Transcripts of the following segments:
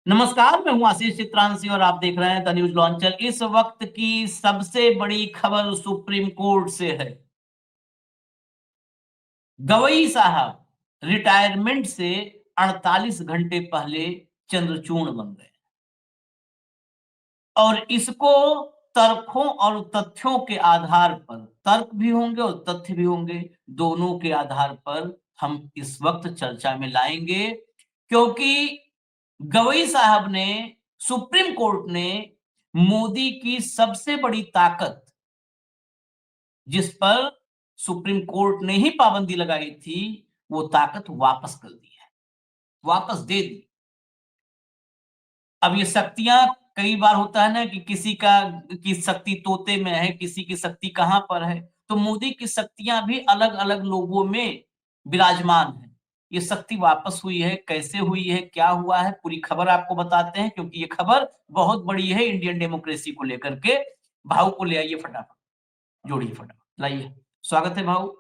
नमस्कार, मैं हूं आशीष चित्रांशी और आप देख रहे हैं द न्यूज लॉन्चर। इस वक्त की सबसे बड़ी खबर सुप्रीम कोर्ट से है। गवई साहब रिटायरमेंट से 48 घंटे पहले चंद्रचूड़ बन गए और इसको तर्कों और तथ्यों के आधार पर, तर्क भी होंगे और तथ्य भी होंगे, दोनों के आधार पर हम इस वक्त चर्चा में लाएंगे। क्योंकि गवई साहब ने, सुप्रीम कोर्ट ने मोदी की सबसे बड़ी ताकत, जिस पर सुप्रीम कोर्ट ने ही पाबंदी लगाई थी, वो ताकत वापस कर दी है, वापस दे दी। अब ये शक्तियां, कई बार होता है ना कि किसी की शक्ति तोते में है, किसी की शक्ति कहां पर है। तो मोदी की शक्तियां भी अलग अलग लोगों में विराजमान है। ये शक्ति वापस हुई है, कैसे हुई है, क्या हुआ है, पूरी खबर आपको बताते हैं, क्योंकि ये खबर बहुत बड़ी है इंडियन डेमोक्रेसी को लेकर के। भाव को ले आइए फटाफट, जोड़िए फटाफट, लाइए। स्वागत है भाव।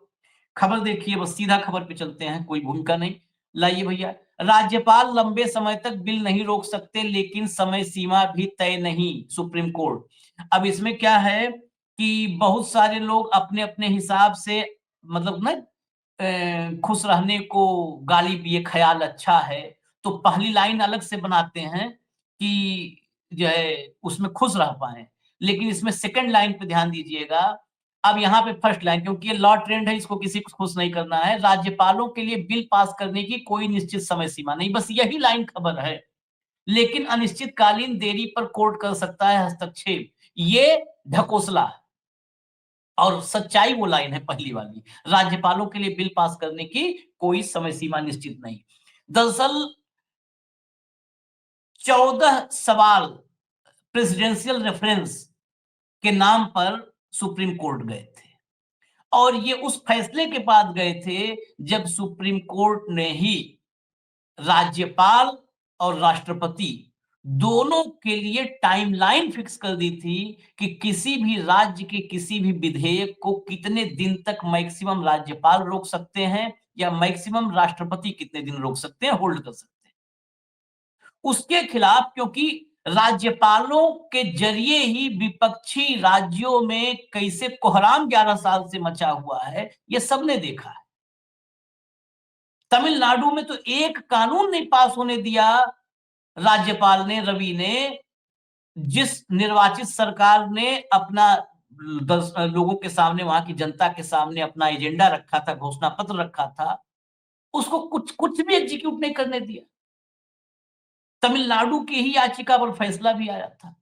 खबर देखिए, बस सीधा खबर पे चलते हैं, कोई भूमिका नहीं। लाइए भैया। राज्यपाल लंबे समय तक बिल नहीं रोक सकते, लेकिन समय सीमा भी तय नहीं, सुप्रीम कोर्ट। अब इसमें क्या है कि बहुत सारे लोग अपने अपने हिसाब से, मतलब ना, खुश रहने को गालिब ये ख्याल अच्छा है, तो पहली लाइन अलग से बनाते हैं कि जो है उसमें खुश रह पाए। लेकिन इसमें सेकंड लाइन पे ध्यान दीजिएगा। अब यहाँ पे फर्स्ट लाइन, क्योंकि ये लॉ ट्रेंड है, इसको किसी को खुश नहीं करना है। राज्यपालों के लिए बिल पास करने की कोई निश्चित समय सीमा नहीं, बस यही लाइन खबर है। लेकिन अनिश्चितकालीन देरी पर कोर्ट कर सकता है हस्तक्षेप। ये ढकोसला है और सच्चाई वो लाइन है पहली वाली। राज्यपालों के लिए बिल पास करने की कोई समय सीमा निश्चित नहीं। दरअसल 14 सवाल प्रेसिडेंशियल रेफरेंस के नाम पर सुप्रीम कोर्ट गए थे, और ये उस फैसले के बाद गए थे जब सुप्रीम कोर्ट ने ही राज्यपाल और राष्ट्रपति दोनों के लिए टाइमलाइन फिक्स कर दी थी कि किसी भी राज्य के किसी भी विधेयक को कितने दिन तक मैक्सिमम राज्यपाल रोक सकते हैं, या मैक्सिमम राष्ट्रपति कितने दिन रोक सकते हैं, होल्ड कर सकते हैं। उसके खिलाफ, क्योंकि राज्यपालों के जरिए ही विपक्षी राज्यों में कैसे कोहराम 11 साल से मचा हुआ है, ये सबने देखा है। तमिलनाडु में तो एक कानून नहीं पास होने दिया राज्यपाल ने, रवि ने, जिस निर्वाचित सरकार ने अपना लोगों के सामने, वहां की जनता के सामने अपना एजेंडा रखा था, घोषणा पत्र रखा था, उसको कुछ कुछ भी एग्जीक्यूट नहीं करने दिया। तमिलनाडु की ही याचिका पर फैसला भी आया था।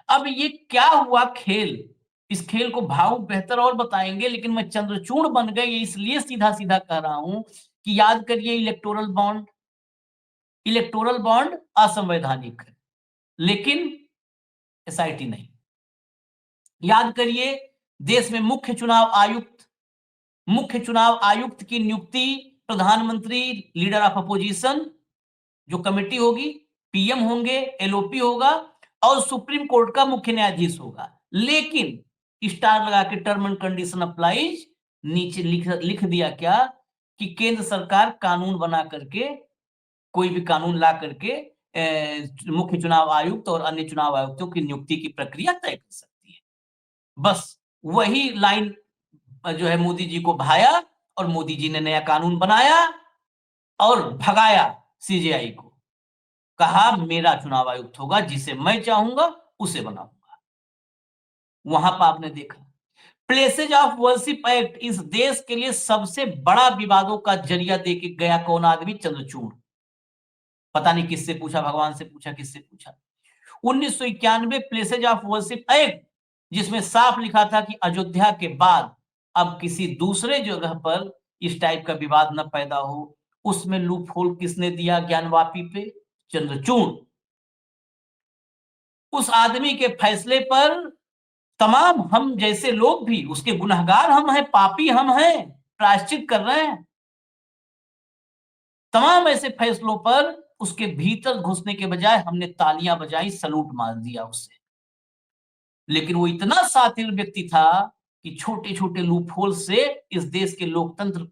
अब ये क्या हुआ खेल, इस खेल को भाव बेहतर और बताएंगे, लेकिन मैं चंद्रचूड़ बन गए ये इसलिए सीधा सीधा कह रहा हूं कि याद करिए, इलेक्टोरल बॉन्ड, इलेक्टोरल बॉन्ड असंवैधानिक है, लेकिन एसआईटी नहीं। याद करिए, देश में मुख्य चुनाव आयुक्त की नियुक्ति प्रधानमंत्री, लीडर ऑफ अपोजिशन, जो कमेटी होगी, पीएम होंगे, एलओपी होगा, और सुप्रीम कोर्ट का मुख्य न्यायाधीश होगा। लेकिन स्टार लगा के टर्म एंड कंडीशन अप्लाइज, नीचे लिख दिया क्या कि केंद्र सरकार कानून बना करके, कोई भी कानून ला करके मुख्य चुनाव आयुक्त और अन्य चुनाव आयुक्तों की नियुक्ति की प्रक्रिया तय कर सकती है। बस वही लाइन जो है मोदी जी को भाया, और मोदी जी ने नया कानून बनाया और भगाया सीजेआई को। कहा मेरा चुनाव आयुक्त होगा, जिसे मैं चाहूंगा उसे बनाऊंगा। वहां पर आपने देखा प्लेसेज ऑफ वर्शिप एक्ट इस देश के लिए सबसे बड़ा विवादों का जरिया देके गया कौन आदमी? चंद्रचूड़। पता नहीं किससे पूछा, भगवान से पूछा, किससे पूछा। 1991 प्लेसेज ऑफ वर्शिप एक्ट, जिसमें साफ लिखा था कि अयोध्या के बाद अब किसी दूसरे जगह पर इस टाइप का विवाद न पैदा हो, उसमें लूप होल किसने दिया? ज्ञानवापी पे चंद्रचूड़। उस आदमी के फैसले पर तमाम हम जैसे लोग भी उसके गुनहगार हम हैं, पापी हम हैं, प्रायश्चित कर रहे हैं। तमाम ऐसे फैसलों पर उसके भीतर घुसने के बजाय हमने तालियां बजाई, सलूट मार दिया उसे। लेकिन वो इतना शातिर व्यक्ति था कि छोटे छोटे लूप होल से इस देश के लोकतंत्र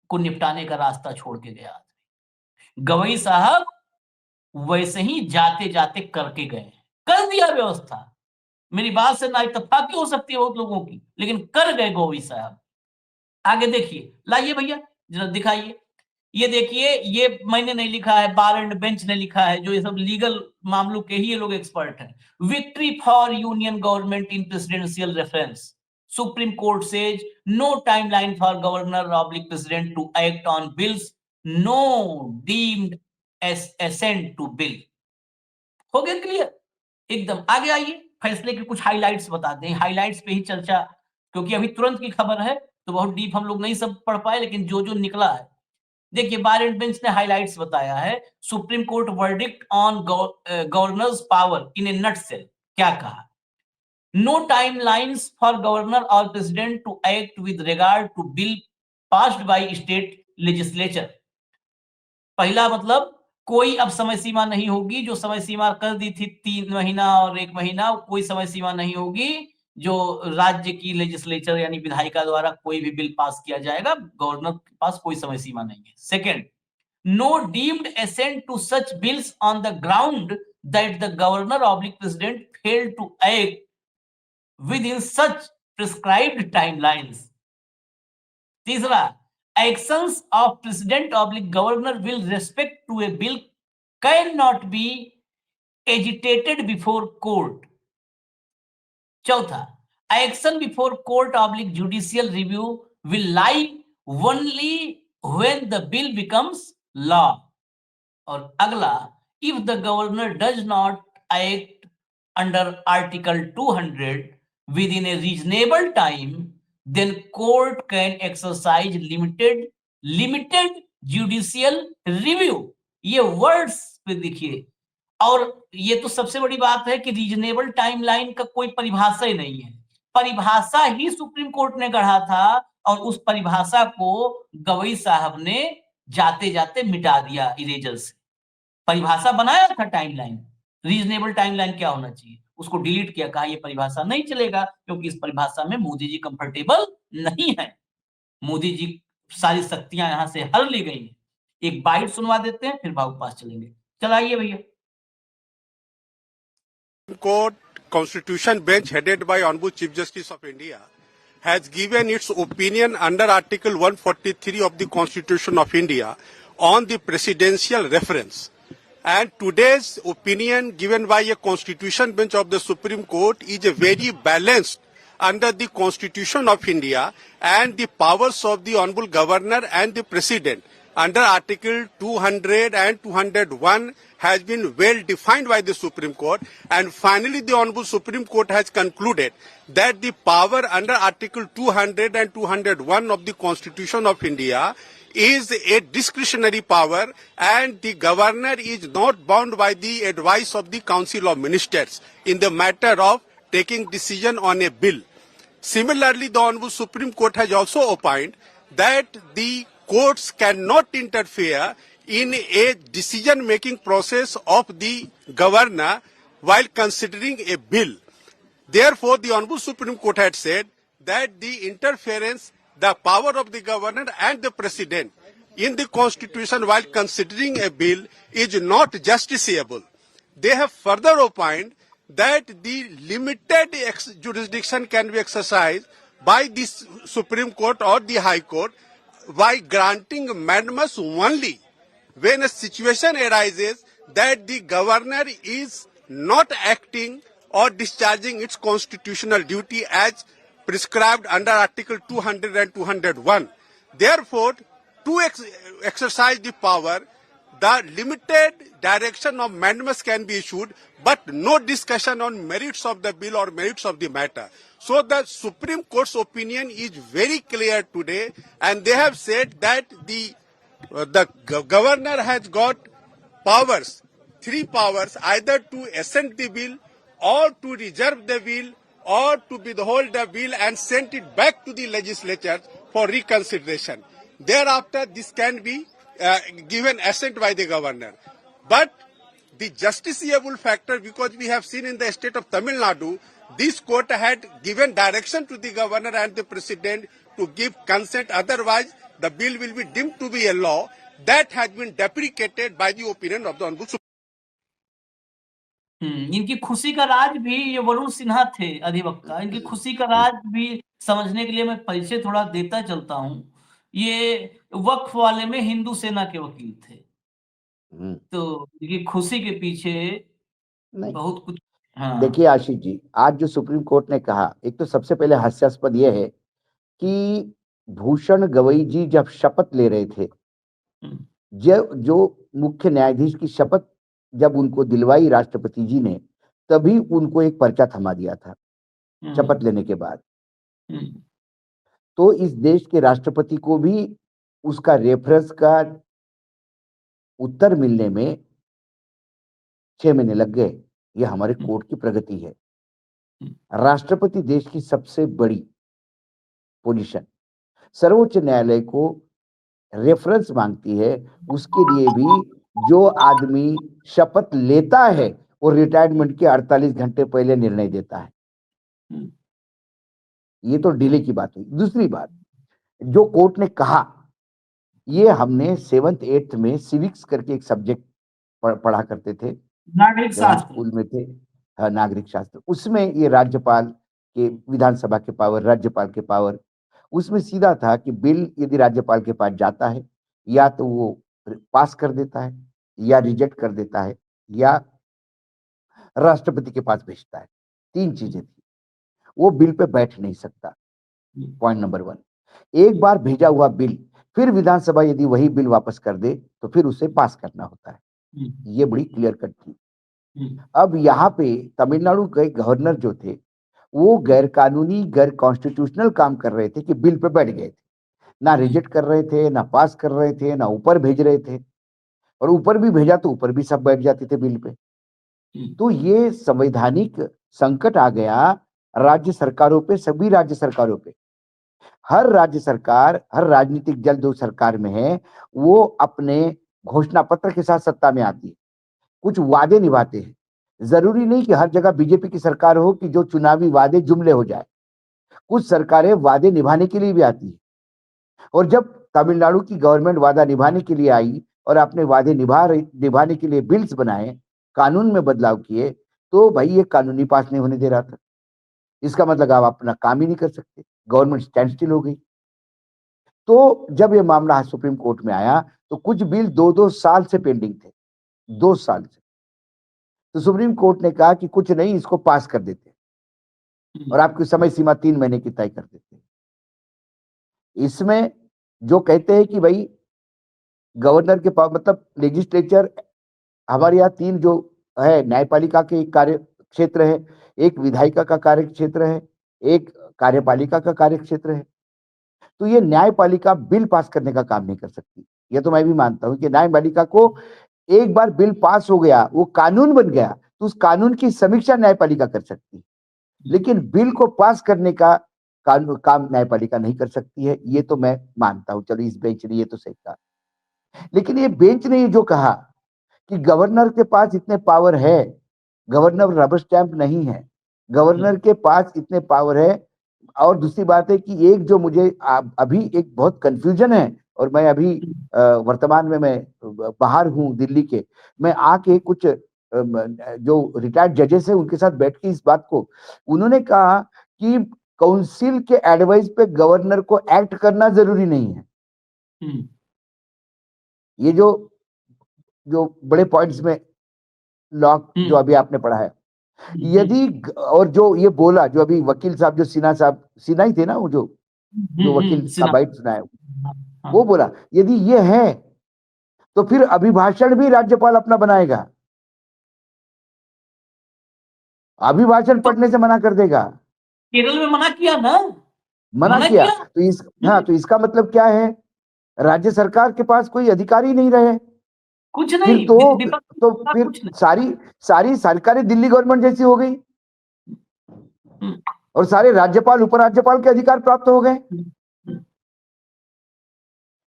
को निपटाने का रास्ता छोड़ के गया। गवई साहब वैसे ही जाते जाते करके गए, कर दिया व्यवस्था। मेरी बात से ना इत्तेफाकी हो सकती है बहुत लोगों की, लेकिन कर गए गौवी साहब। आगे देखिए, लाइए भैया जरा दिखाइए। ये देखिए, ये मैंने नहीं लिखा है, बार एंड बेंच ने लिखा है, जो ये सब लीगल मामलों के ही ये लोग एक्सपर्ट हैं। Victory for union government in presidential reference. Supreme Court says no timeline for governor oblique president to act on bills no deemed as assent to bill. हो गया क्लियर एकदम। आगे आइए, फैसले के कुछ हाइलाइट्स बताते हैं, हाइलाइट्स पे ही चर्चा, क्योंकि अभी तुरंत की खबर है तो बहुत डीप हम लोग नहीं सब पढ़ पाए, लेकिन जो जो निकला है देखिए। बार एंड बेंच ने हाइलाइट्स बताया है। Supreme Court verdict on governor's power in a nutshell. क्या कहा? नो टाइमलाइंस फॉर गवर्नर और president to act with regard to bill passed by state legislature. पहला मतलब, कोई अब समय सीमा नहीं होगी, जो समय सीमा कर दी थी 3 महीना और 1 महीना, कोई समय सीमा नहीं होगी। जो राज्य की लेजिस्लेचर यानी विधायिका द्वारा कोई भी बिल पास किया जाएगा, गवर्नर के पास कोई समय सीमा नहीं है। Second, no deemed assent to such bills on the ground that the governor oblique president failed to act within such prescribed timelines. तीसरा, actions of president oblique governor will respect to a bill cannot be agitated before court. चौथा, action before court oblique judicial review will lie only when the bill becomes law. और अगला, if the governor does not act under article 200 within a reasonable time, then court can exercise limited judicial review. ये words पे देखिए। और ये तो सबसे बड़ी बात है कि रीजनेबल टाइमलाइन का कोई परिभाषा ही नहीं है। परिभाषा ही सुप्रीम कोर्ट ने गढ़ा था, और उस परिभाषा को गवई साहब ने जाते जाते मिटा दिया इरेजर से। परिभाषा बनाया था टाइमलाइन, रीजनेबल टाइमलाइन क्या होना चाहिए, उसको डिलीट किया, कहा ये परिभाषा नहीं चलेगा, क्योंकि इस परिभाषा में मोदी जी कंफर्टेबल नहीं है। मोदी जी सारी शक्तियां यहां से हर ली गई हैं। एक बाइट सुनवा देते हैं, फिर भाव पास चलेंगे। चलाइए भैया। Court Constitution Bench headed by Honorable Chief Justice of India has given its opinion under Article 143 of the Constitution of India on the presidential reference. And today's opinion given by a Constitution Bench of the Supreme Court is a very balanced under the Constitution of India and the powers of the Honorable Governor and the President under Article 200 and 201 has been well defined by the Supreme Court, and finally the Honorable Supreme Court has concluded that the power under Article 200 and 201 of the Constitution of India is a discretionary power, and the governor is not bound by the advice of the Council of Ministers in the matter of taking decision on a bill. Similarly, the Honorable Supreme Court has also opined that the courts cannot interfere in a decision-making process of the governor while considering a bill. Therefore, the Honorable Supreme Court had said that the interference, the power of the governor and the president in the constitution while considering a bill is not justiciable. They have further opined that the limited jurisdiction can be exercised by the Supreme Court or the High Court by granting mandamus only when a situation arises that the governor is not acting or discharging its constitutional duty as prescribed under Article 200 and 201. Therefore, to exercise the power, the limited direction of mandamus can be issued, but no discussion on merits of the bill or merits of the matter. So the Supreme Court's opinion is very clear today, and they have said that the governor has got powers, 3 powers, either to assent the bill or to reserve the bill or to withhold the bill and send it back to the legislature for reconsideration. Thereafter, this can be given assent by the governor. But the justiciable factor, because we have seen in the state of Tamil Nadu, this court had given direction to the governor and the president to give consent, otherwise the bill will be deemed to be a law. That has been deprecated by the opinion of the Honorable Supreme Court. इनकी खुशी का राज भी ये वरुण सिन्हा थे अधिवक्ता। इनकी खुशी का राज भी समझने के लिए मैं परिचय थोड़ा देता चलता हूँ। ये वक्फ वाले में हिंदू सेना के वकील थे। हम्म, तो इनकी खुशी के पीछे नहीं बहुत कुछ। हाँ। देखिए आशीष जी, आज जो सुप्रीम कोर्ट ने कहा, एक तो सबसे पहले हास्यास्पद यह है कि भूषण गवई जी जब शपथ ले रहे थे, हम्म, जो मुख्य न्यायाधीश की शपथ जब उनको दिलवाई राष्ट्रपति जी ने, तभी उनको एक पर्चा थमा दिया था शपथ लेने के बाद। हम्म, तो इस देश के राष्ट्रपति को भी उसका रेफरेंस का उत्तर मिलने में 6 महीने लग गए। यह हमारे कोर्ट की प्रगति है। राष्ट्रपति देश की सबसे बड़ी पोजीशन, सर्वोच्च न्यायालय को रेफरेंस मांगती है। उसके लिए भी जो आदमी शपथ लेता है वो रिटायरमेंट के 48 घंटे पहले निर्णय देता है। ये तो डिले की बात हुई। दूसरी बात, जो कोर्ट ने कहा, ये हमने 7th 8th में सिविक्स करके एक सब्जेक्ट पढ़ा करते थे नागरिक जब हम शास्त्र। स्कूल में थे। नागरिक शास्त्र, उसमें ये राज्यपाल के, विधानसभा के पावर, राज्यपाल के पावर, उसमें सीधा था कि बिल यदि राज्यपाल के पास जाता है, या तो वो पास कर देता है, या रिजेक्ट कर देता है, या राष्ट्रपति के पास भेजता है। 3 चीजें थी। वो बिल पे बैठ नहीं सकता, पॉइंट नंबर 1। एक बार भेजा हुआ बिल फिर विधानसभा यदि वही बिल वापस कर दे तो फिर उसे पास करना होता है। ये बड़ी क्लियर कट थी। अब यहाँ पे तमिलनाडु के गवर्नर जो थे, वो गैर कानूनी, गैर कॉन्स्टिट्यूशनल काम कर रहे थे कि बिल पे बैठ गए थे। ना रिजेक्ट कर रहे थे, ना पास कर रहे थे, ना ऊपर भेज रहे थे, और ऊपर भी भेजा तो ऊपर भी सब बैठ जाते थे बिल पे। तो ये संवैधानिक संकट आ गया राज्य सरकारों पे, सभी राज्य सरकारों पे। हर राज्य सरकार, हर राजनीतिक दल जो सरकार में है, वो अपने घोषणा पत्र के साथ सत्ता में आती है, कुछ वादे निभाते हैं। जरूरी नहीं कि हर जगह बीजेपी की सरकार हो कि जो चुनावी वादे जुमले हो जाए। कुछ सरकारें वादे निभाने के लिए भी आती है। और जब तमिलनाडु की गवर्नमेंट वादा निभाने के लिए आई और अपने वादे निभाने के लिए बिल्स बनाए, कानून में बदलाव किए, तो भाई ये कानूनी पास नहीं होने दे रहा था। इसका मतलब आप अपना काम ही नहीं कर सकते, गवर्नमेंट स्टैंड स्टिल हो गई। तो जब ये मामला सुप्रीम कोर्ट में आया तो कुछ बिल 2-2 साल से पेंडिंग थे, 2 साल से। तो सुप्रीम कोर्ट ने कहा कि कुछ नहीं, इसको पास कर देते और आपकी समय सीमा 3 महीने की तय कर देते। इसमें जो कहते हैं कि भाई गवर्नर के पास, मतलब लेजिस्लेचर, हमारे यहाँ 3 जो है, न्यायपालिका के कार्य क्षेत्र है, एक विधायिका का कार्य क्षेत्र है, एक कार्यपालिका का कार्य क्षेत्र है। तो ये न्यायपालिका बिल पास करने का काम नहीं कर सकती। ये तो मैं भी मानता हूं कि न्यायपालिका को एक बार बिल पास हो गया, वो कानून बन गया, तो उस कानून की समीक्षा न्यायपालिका कर सकती है। लेकिन बिल को पास करने का काम न्यायपालिका नहीं कर सकती है। ये तो मैं मानता हूं। चलो, इस बेंच ने ये तो सही कहा। लेकिन ये बेंच ने जो कहा कि गवर्नर के पास इतने पावर है, गवर्नर रबर स्टैंप नहीं है, गवर्नर के पास इतने पावर है। और दूसरी बात है कि एक जो मुझे अभी एक बहुत कंफ्यूजन है, और मैं अभी वर्तमान में मैं बाहर हूं दिल्ली के, मैं आके कुछ जो रिटायर्ड जजेस है उनके साथ बैठ के इस बात को, उन्होंने कहा कि काउंसिल के एडवाइस पे गवर्नर को एक्ट करना जरूरी नहीं है। ये जो जो बड़े पॉइंट्स में लॉ जो अभी आपने पढ़ा है, यदि और जो ये बोला, जो अभी वकील साहब, जो सिन्हा साहब, सिन्हा ही थे ना वो जो वकील का बाइट सुनाया, वो बोला यदि ये है तो फिर अभिभाषण भी राज्यपाल अपना बनाएगा, अभिभाषण पढ़ने से मना कर देगा। केरल में मना किया ना, मना किया। तो तो इसका मतलब क्या है, राज्य सरकार के पास कोई अधिकारी नहीं रहे। कुछ फिर नहीं, तो फिर कुछ नहीं। सारी सरकारें दिल्ली गवर्नमेंट जैसी हो गई और सारे राज्यपाल, उपराज्यपाल के अधिकार प्राप्त हो गए।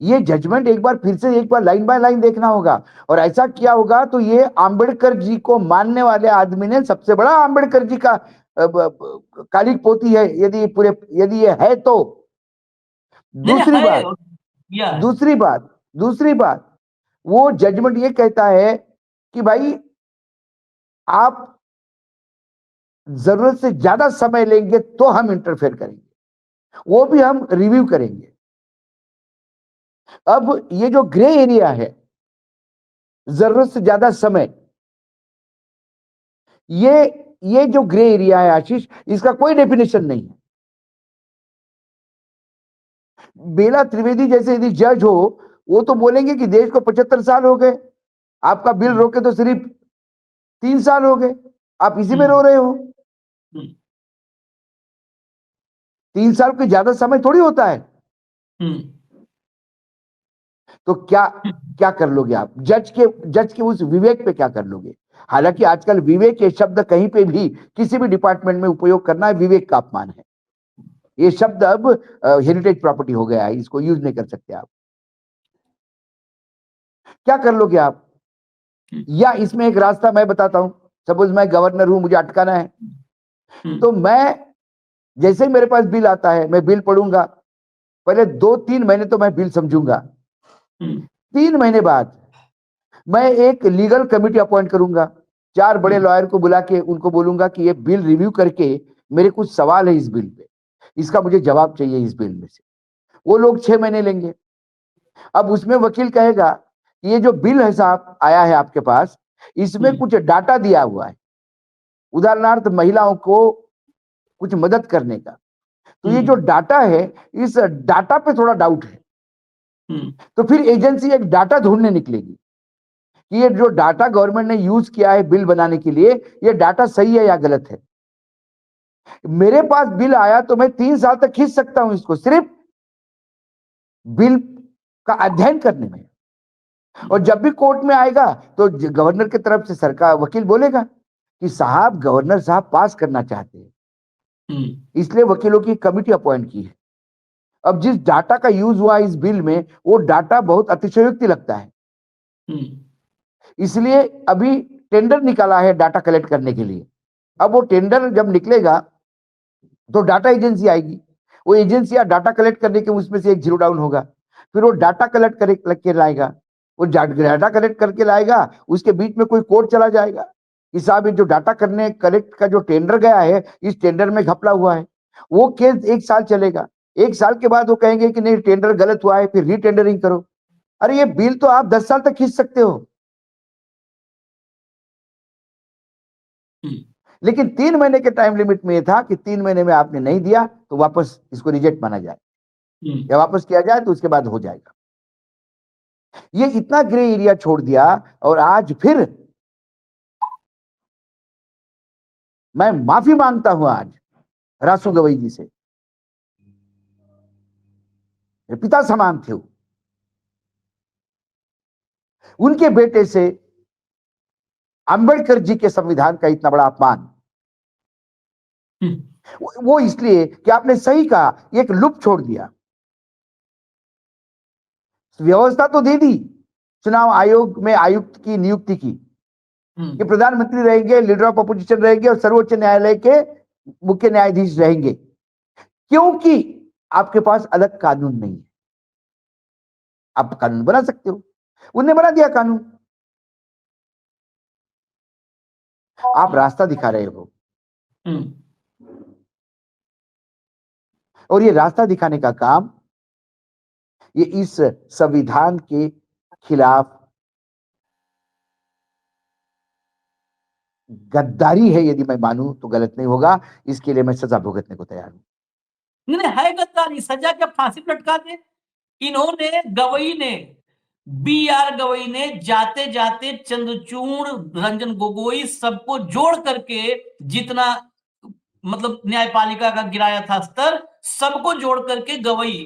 ये जजमेंट एक बार फिर से, एक बार लाइन बाय लाइन देखना होगा। और ऐसा किया होगा तो ये आंबेडकर जी को मानने वाले आदमी ने, सबसे बड़ा आंबेडकर जी का कालिक पोती है, यदि ये है तो। दूसरी बात, वो जजमेंट ये कहता है कि भाई आप जरूरत से ज्यादा समय लेंगे तो हम इंटरफेयर करेंगे, वो भी हम रिव्यू करेंगे। अब ये जो ग्रे एरिया है, जरूरत से ज्यादा समय, ये जो ग्रे एरिया है आशीष, इसका कोई डेफिनेशन नहीं है। बेला त्रिवेदी जैसे यदि जज हो, वो तो बोलेंगे कि देश को 75 साल हो गए, आपका बिल रोके तो सिर्फ 3 साल हो गए, आप इसी में रो रहे हो। 3 साल कोई ज्यादा समय थोड़ी होता है। तो क्या क्या कर लोगे आप? जज के उस विवेक पे क्या कर लोगे? हालांकि आजकल विवेक ये शब्द कहीं पे भी किसी भी डिपार्टमेंट में उपयोग करना विवेक का अपमान है। ये शब्द अब हेरिटेज प्रॉपर्टी हो गया है, इसको यूज नहीं कर सकते आप। क्या कर लोगे आप? या इसमें एक रास्ता मैं बताता हूं। सपोज मैं गवर्नर हूं, मुझे अटकाना है, तो मैं जैसे ही मेरे पास बिल आता है, मैं बिल पढ़ूंगा, पहले 2-3 महीने तो मैं बिल समझूंगा। 3 महीने बाद मैं एक लीगल कमिटी अपॉइंट करूंगा, 4 बड़े लॉयर को बुला के उनको बोलूंगा कि ये बिल रिव्यू करके मेरे कुछ सवाल है इस बिल पे, इसका मुझे जवाब चाहिए इस बिल में से। वो लोग 6 महीने लेंगे। अब उसमें वकील कहेगा कि ये जो बिल है साहब आया है आपके पास, इसमें कुछ डाटा दिया हुआ है, उदाहरणार्थ महिलाओं को कुछ मदद करने का, तो ये जो डाटा है, इस डाटा पे थोड़ा डाउट है। तो फिर एजेंसी एक डाटा ढूंढने निकलेगी कि ये जो डाटा गवर्नमेंट ने यूज किया है बिल बनाने के लिए, ये डाटा सही है या गलत है। मेरे पास बिल आया तो मैं 3 साल तक खींच सकता हूं इसको, सिर्फ बिल का अध्ययन करने में। और जब भी कोर्ट में आएगा तो गवर्नर की तरफ से सरकार वकील बोलेगा कि साहब, गवर्नर साहब पास करना चाहते हैं, इसलिए वकीलों की कमिटी अपॉइंट की है। अब जिस डाटा का यूज हुआ इस बिल में, वो डाटा बहुत अतिशयोक्ति लगता है, इसलिए अभी टेंडर निकाला है डाटा कलेक्ट करने के लिए। अब वो टेंडर जब निकलेगा तो डाटा एजेंसी आएगी, वो एजेंसी डाटा कलेक्ट करने के उसमें से एक जीरो डाउन होगा, फिर वो डाटा कलेक्ट करके लाएगा, वो डाटा कलेक्ट करके लाएगा, उसके बीच में कोई कोर्ट चला जाएगा कि साहब ये जो डाटा करने कलेक्ट का जो टेंडर गया है, इस टेंडर में घपला हुआ है। वो केस 1 साल चलेगा, 1 साल के बाद वो कहेंगे कि नहीं टेंडर गलत हुआ है, फिर रीटेंडरिंग करो। अरे ये बिल तो आप 10 साल तक खींच सकते हो, लेकिन 3 महीने के टाइम लिमिट में ये था कि 3 महीने में आपने नहीं दिया तो वापस इसको रिजेक्ट माना जाए, या वापस किया जाए तो उसके बाद हो जाएगा। ये इतना ग्रे एरिया छोड़ दिया, और आज फिर मैं माफी मांगता हूं आज रासू गवई जी से, मेरे पिता समान थे वो। उनके बेटे से अंबेडकर जी के संविधान का इतना बड़ा अपमान, वो इसलिए कि आपने सही कहा, एक लूप छोड़ दिया। व्यवस्था तो दे दी चुनाव आयोग में आयुक्त की नियुक्ति की, कि प्रधानमंत्री रहेंगे, लीडर ऑफ अपोजिशन रहेंगे, और सर्वोच्च न्यायालय के मुख्य न्यायाधीश रहेंगे, क्योंकि आपके पास अलग कानून नहीं है। आप कानून बना सकते हो, उन्होंने बना दिया कानून, आप रास्ता दिखा रहे हो, और ये रास्ता दिखाने का काम ये इस संविधान के खिलाफ गद्दारी है, यदि मैं मानूं तो गलत नहीं होगा। इसके लिए मैं सजा भुगतने को तैयार हूं। नहीं है गद्दारी, सजा क्या, फांसी लटका दे। इन्होंने गवई ने, B.R. गवई ने जाते जाते चंद्रचूड़, रंजन गोगोई सबको जोड़ करके जितना मतलब न्यायपालिका का गिराया था स्तर, सबको जोड़ करके Gavai,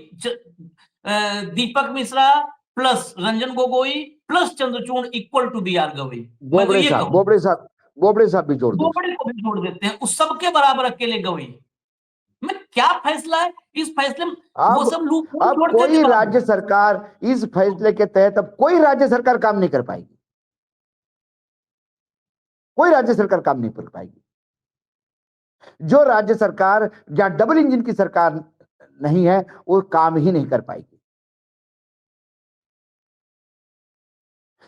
Deepak Mishra plus Ranjan Gogoi plus Chandrachud equal to B.R. Gavai. मैं तो ये कहूँ बोबड़े साहब भी जोड़ दो, बोबड़े को भी जोड़ देते हैं, उस सबके बराबर अकेले गवई में क्या फैसला है इस फैसले में, वो सब लूप अब छोड़ते थे कोई बाद राज्य में। सरकार इस फैसले के तहत, अब कोई राज्य सरकार काम नहीं कर पाएगी, कोई राज्य सरकार काम नहीं कर पाएगी। जो राज्य सरकार जहां डबल इंजन की सरकार नहीं है, वो काम ही नहीं कर पाएगी।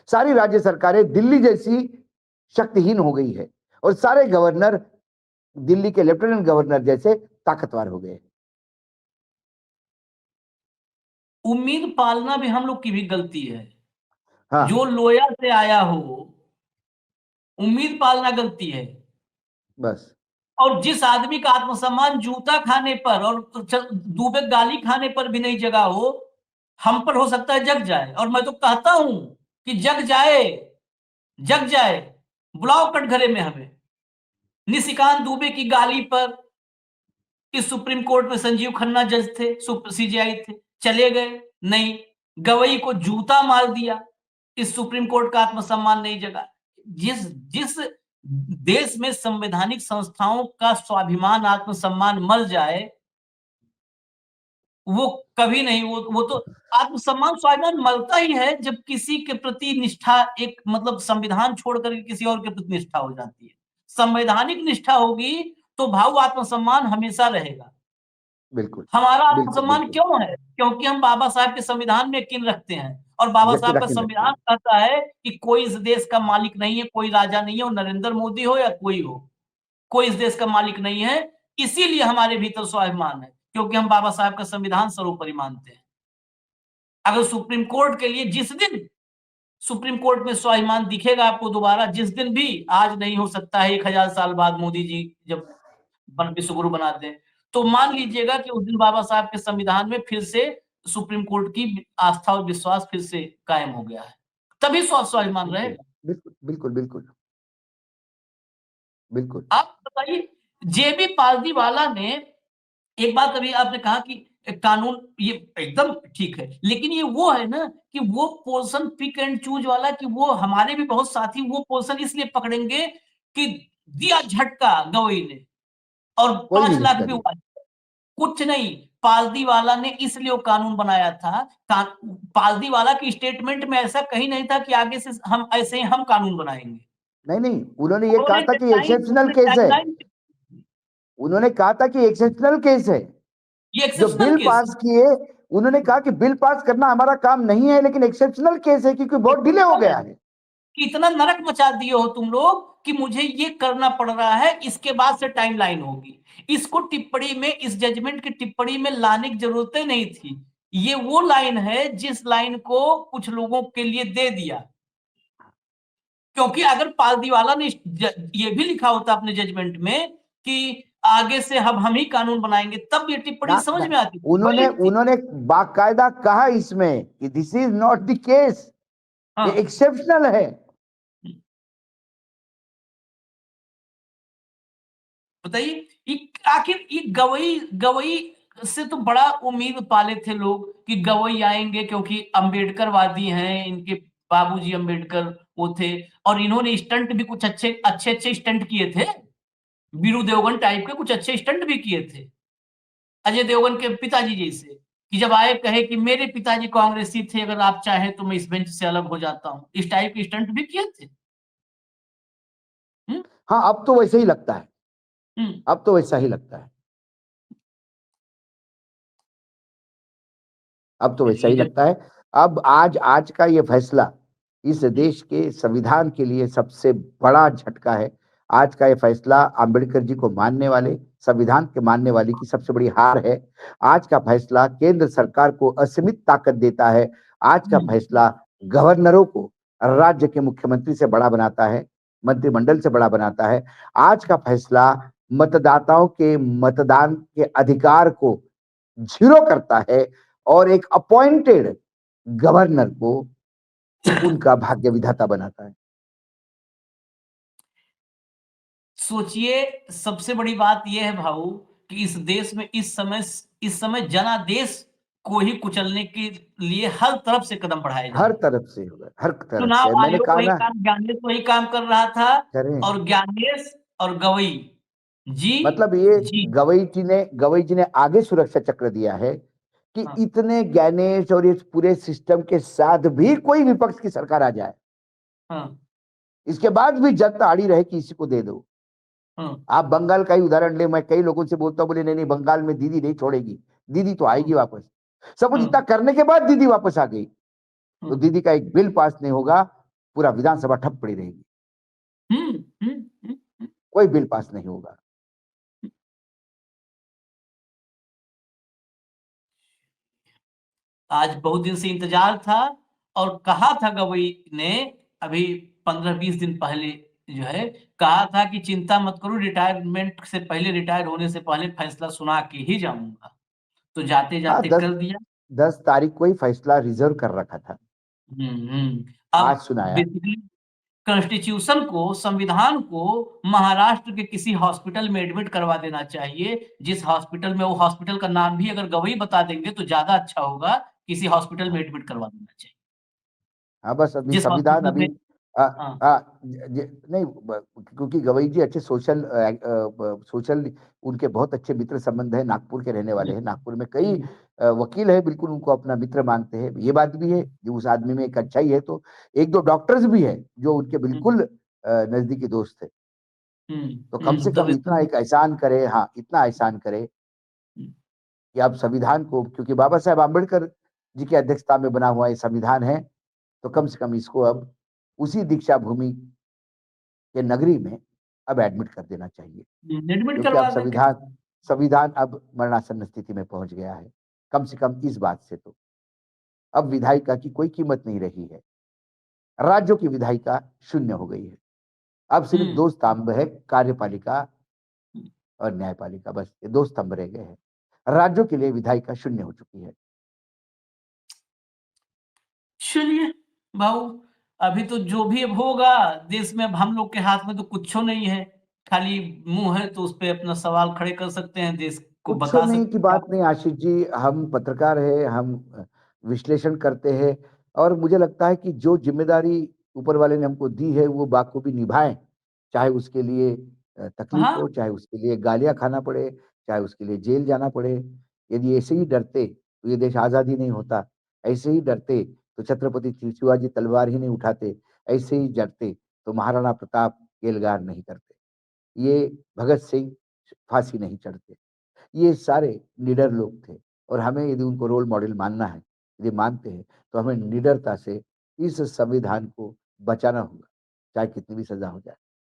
सारी राज्य सरकारें दिल्ली जैसी शक्तिहीन हो गई है, और सारे गवर्नर दिल्ली के लेफ्टिनेंट गवर्नर जैसे ताकतवर हो गए। उम्मीद पालना भी हम लोग की भी गलती है। हाँ जो लोया से आया हो, उम्मीद पालना गलती है। बस और जिस आदमी का आत्मसम्मान जूता खाने पर और दूबे गाली खाने पर भी नहीं जगा हो, हम पर हो सकता है जग जाए। और मैं तो कहता हूं कि जग जाए, जग जाए। बुलाओ कटघरे में हमें। निशिकांत दुबे की गाली पर इस सुप्रीम कोर्ट में संजीव खन्ना जज थे, सीजेआई थे, चले गए। नहीं, गवई को जूता मार दिया, इस सुप्रीम कोर्ट का आत्मसम्मान नहीं जगा। जिस जिस देश में संवैधानिक संस्थाओं का स्वाभिमान आत्मसम्मान मर जाए, वो कभी नहीं, वो तो आत्मसम्मान स्वाभिमान मरता ही है जब किसी के प्रति निष्ठा, एक मतलब संविधान छोड़ करके किसी और के प्रति निष्ठा हो जाती है। संवैधानिक निष्ठा होगी तो भाव आत्मसम्मान हमेशा रहेगा। बिल्कुल हमारा बिल्कुल आत्मसम्मान बिल्कुल क्यों है? क्योंकि हम बाबा साहब के संविधान में यकीन रखते हैं। और बाबा यकीन साहब का रखते हैं। संविधान कहता है कि कोई इस देश का मालिक नहीं है, कोई राजा नहीं है, और नरेंद्र मोदी हो या कोई हो, कोई इस देश का मालिक नहीं है। इसीलिए हमारे भीतर स्वाभिमान है, क्योंकि हम बाबा साहब का संविधान सर्वोपरि मानते हैं। अगर सुप्रीम कोर्ट के लिए जिस दिन सुप्रीम कोर्ट में स्वाभिमान दिखेगा आपको दोबारा, जिस दिन भी, आज नहीं हो सकता है, 1000 साल बाद मोदी जी जब विश्व गुरु बना दें, तो मान लीजिएगा कि उस दिन बाबा साहब के संविधान में फिर से सुप्रीम कोर्ट की आस्था और विश्वास फिर से कायम हो गया है। तभी स्वाभिमान बिल्कुल रहेगा। बिल्कुल बिल्कुल बिल्कुल बिल्कुल। आप बताइए, जेबी पारदीवाला ने, एक बात अभी आपने कहा कि कानून ये एकदम ठीक है, लेकिन ये वो है ना कि वो पोर्शन पिक एंड चूज वाला, कि वो हमारे भी बहुत साथी वो पोर्शन इसलिए पकड़ेंगे कि दिया झटका गवई ने और कोई 5 नहीं लाख इसका भी नहीं। हुआ। कुछ नहीं, पारदीवाला ने इसलिए वो कानून बनाया था। पारदीवाला की स्टेटमेंट में ऐसा कहीं नहीं था कि आगे से हम ऐसे ही हम कानून बनाएंगे। नहीं नहीं, उन्होंने ये कहा उन्होंने था कि एक्सेप्शनल केस है। टाइमलाइन, उन्होंने कहा था कि एक्सेप्शनल केस है। ये जो एक्सेप्शनल बिल केस है। पास किए, उन्होंने कहा कि बिल पास करना हमारा काम नहीं है, लेकिन एक्सेप्शनल केस है क्योंकि बहुत डिले हो गया है। इतना नरक मचा दिए हो तुम लोग कि मुझे ये करना पड़ रहा है, इसके बाद से टाइमलाइन होगी। इसको टिप्पणी में, इस जजमेंट की टिप्पणी में लाने की जरूरत नहीं थी। ये वो लाइन है जिस लाइन को कुछ लोगों के लिए दे दिया। क्योंकि अगर पारदीवाला ने ये भी लिखा होता अपने जजमेंट में कि आगे से हम ही कानून बनाएंगे, तब ये टिप्पणी ना, समझ ना, में आती थी, उन्होंने वैलिड थी। उन्होंने बाकायदा कहा इसमें कि this is not the case, ये हाँ, एक्सेप्शनल है। बताइए, आखिर ये गवई गवई से तो बड़ा उम्मीद पाले थे लोग कि गवई आएंगे, क्योंकि अंबेडकरवादी हैं, इनके बाबूजी अंबेडकर वो थे। और इन्होंने स्टंट भी कुछ अच्छे अच्छे अच्छे स्टंट किए थे। वीरू देवगन टाइप के कुछ अच्छे स्टंट भी किए थे, अजय देवगन के पिताजी जैसे, कि जब आए कहे कि मेरे पिताजी कांग्रेसी थे, अगर आप चाहें तो मैं इस बेंच से अलग हो जाता हूं। इस टाइप के स्टंट भी किए थे। हम्म हाँ, अब तो वैसे ही लगता है। हम्म अब तो वैसा ही लगता है। अब तो वैसा चलिए ही लगता है। अब आज आज का ये फैसला इस देश के संविधान के लिए सबसे बड़ा झटका है। आज का ये फैसला अंबेडकर जी को मानने वाले, संविधान के मानने वाले की सबसे बड़ी हार है। आज का फैसला केंद्र सरकार को असीमित ताकत देता है। आज का फैसला गवर्नरों को राज्य के मुख्यमंत्री से बड़ा बनाता है, मंत्रिमंडल से बड़ा बनाता है। आज का फैसला मतदाताओं के मतदान के अधिकार को जीरो करता है और एक अपॉइंटेड गवर्नर को उनका भाग्य विधाता बनाता है। सोचिए, सबसे बड़ी बात यह है भाऊ कि इस देश में इस समय जनादेश को ही कुचलने के लिए हर तरफ से कदम बढ़ाए जा हर रहे हैं। तरफ से होगा, हर तरफ से। चुनाव मैंने आयोग कहा वही ना, काम, ज्ञानेश वही काम कर रहा था। करें। और ज्ञानेश और गवई जी, मतलब ये जी, गवई जी ने आगे सुरक्षा चक्र दिया है कि हाँ, इतने ज्ञानेश और इस पूरे सिस्टम के साथ भी कोई विपक्ष की सरकार आ जाए, हाँ, इसके बाद भी जनता अड़ी रहे कि इसी को दे दो। हाँ, आप बंगाल का ही उदाहरण ले, मैं कई लोगों से बोलता हूँ, बोले नहीं नहीं, बंगाल में दीदी नहीं छोड़ेगी, दीदी तो हाँ, आएगी वापस। सब कुछ इतना हाँ, करने के बाद दीदी वापस आ गई। तो हाँ, दीदी का एक बिल पास नहीं होगा, पूरा विधानसभा ठप पड़ी रहेगी, हम्म हम्म हम्म, कोई बिल पास नहीं होगा। आज बहुत दिन से इंतजार था, और कहा था गवई ने अभी 15-20 दिन पहले जो है, कहा था कि चिंता मत करो, रिटायरमेंट से पहले, रिटायर होने से पहले फैसला सुना के ही जाऊंगा। तो जाते हाँ, जाते दस कर दिया। 10 तारीख को ही फैसला रिजर्व कर रखा था, अब आज सुनाया। बेसिकली कॉन्स्टिट्यूशन को, संविधान को महाराष्ट्र के किसी हॉस्पिटल में एडमिट करवा देना चाहिए, जिस हॉस्पिटल में, वो हॉस्पिटल का नाम भी अगर गवई बता देंगे तो ज्यादा अच्छा होगा, किसी हॉस्पिटल में एडमिट करवा देना चाहिए, हाँ, बस अभी जिस संविधान हॉस्पिटल अभी में। हाँ। नहीं, क्योंकि गवई जी अच्छे सोशल, उनके बहुत अच्छे मित्र संबंध है, नागपुर के रहने वाले हैं, नागपुर में कई वकील है, बिल्कुल उनको अपना मित्र मानते हैं, ये बात भी है कि उस आदमी में एक अच्छाई है। तो एक दो डॉक्टर्स भी है जो उनके बिल्कुल नजदीकी दोस्त है। तो कम से तब कम इतना एक एहसान करे, हाँ, इतना एहसान करे कि आप संविधान को, क्योंकि बाबा साहेब आम्बेडकर जी की अध्यक्षता में बना हुआ ये संविधान है, तो कम से कम इसको अब उसी दीक्षा भूमि के नगरी में अब एडमिट कर देना चाहिए, एडमिट क्योंकि अब करवा दें। संविधान संविधान अब मरणासन्न स्थिति में पहुंच गया है। कम से कम इस बात से तो अब विधायिका की कोई कीमत नहीं रही है, राज्यों की विधायिका शून्य हो गई है। अब सिर्फ हम्म दो स्तंभ है, कार्यपालिका और न्यायपालिका, बस ये दो स्तंभ रह गए हैं। राज्यों के लिए विधायिका शून्य हो चुकी है। चलिए भाऊ, अभी तो जो भी अब होगा देश में, अब हम लोग के हाथ में तो कुछ नहीं है, खाली मुंह है, तो उस पे अपना सवाल खड़े कर सकते हैं, देश को कुछ बता नहीं की सकते हैं। बात नहीं आशीष जी, हम पत्रकार है, हम विश्लेषण करते हैं, और मुझे लगता है कि जो जिम्मेदारी ऊपर वाले ने हमको दी है वो बाखूबी निभाएं, चाहे उसके लिए तकलीफ हाँ। हो, चाहे उसके लिए गालियां खाना पड़े, चाहे उसके लिए जेल जाना पड़े। यदि ऐसे ही डरते तो ये देश आजाद ही नहीं होता। ऐसे ही डरते तो छत्रपति शिवाजी तलवार ही नहीं उठाते। ऐसे ही डरते तो महाराणा प्रताप एल्गार नहीं करते, ये भगत सिंह फांसी नहीं चढ़ते। ये सारे निडर लोग थे, और हमें यदि उनको रोल मॉडल मानना है, यदि मानते हैं, तो हमें निडरता से इस संविधान को बचाना होगा, चाहे कितनी भी सजा हो जाए।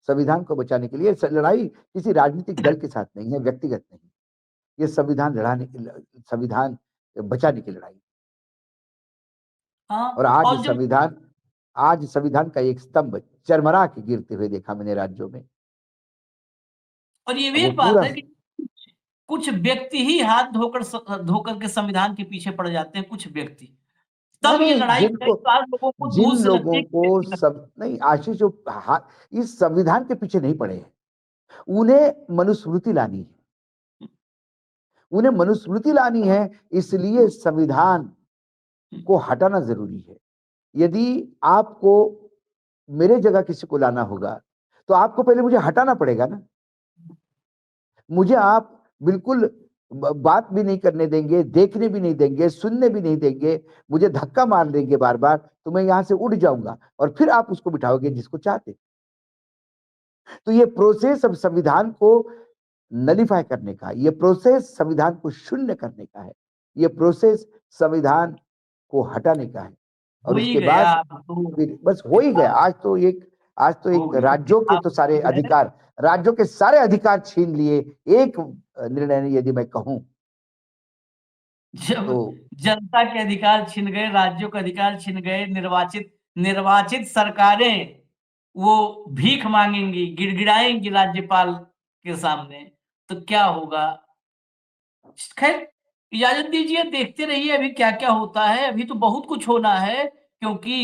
संविधान को बचाने के लिए लड़ाई किसी राजनीतिक दल के साथ नहीं है, व्यक्तिगत नहीं। ये संविधान बचाने की लड़ाई। और हाँ, और जब, आज संविधान का एक स्तंभ चरमरा के गिरते हुए देखा मैंने राज्यों में। और ये अब भी वो एक बात पूरा, है कि कुछ व्यक्ति ही हाथ धोकर के संविधान के पीछे पड़ जाते हैं, कुछ व्यक्ति, तब ये नहीं, लड़ाई कई जिनको, बार लोगों को जिन दूर से लगती लोगों है कि को कैसी लगती सब नहीं आशीष, जो इस संविधान के पीछे नहीं पड़े हैं, उन्हें मनुस्मृति लानी है। उन्हें मनुस्मृति लानी है, इसलिए संविधान है। को हटाना जरूरी है। यदि आपको मेरे जगह किसी को लाना होगा, तो आपको पहले मुझे हटाना पड़ेगा ना। मुझे आप बिल्कुल बात भी नहीं करने देंगे, देखने भी नहीं देंगे, सुनने भी नहीं देंगे, मुझे धक्का मार देंगे बार बार, तो मैं यहां से उड़ जाऊंगा, और फिर आप उसको बिठाओगे जिसको चाहते। तो ये प्रोसेस अब संविधान को नलीफाई करने का, ये प्रोसेस संविधान को शून्य करने का है, ये प्रोसेस संविधान को हटाने का है। हो और ही उसके गया बाद अब तो, फिर बस हो ही गया। आज तो हो एक गया राज्यों के अब तो सारे जो है, अधिकार, राज्यों के सारे अधिकार छीन लिए एक निर्णय ने, यदि मैं कहूं जब तो। जनता के अधिकार छिन गए, राज्यों के अधिकार छिन गए, निर्वाचित निर्वाचित सरकारें वो भीख मांगेंगी, गिड़गिड़ाएंगी राज्यपाल के सामने, तो क्या होगा। खैर, इजाजत दीजिए, देखते रहिए अभी क्या क्या होता है, अभी तो बहुत कुछ होना है, क्योंकि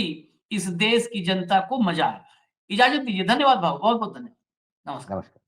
इस देश की जनता को मजा आ रहा है। इजाजत दीजिए, धन्यवाद भाव, बहुत बहुत धन्यवाद, नमस्कार। नमस्कार।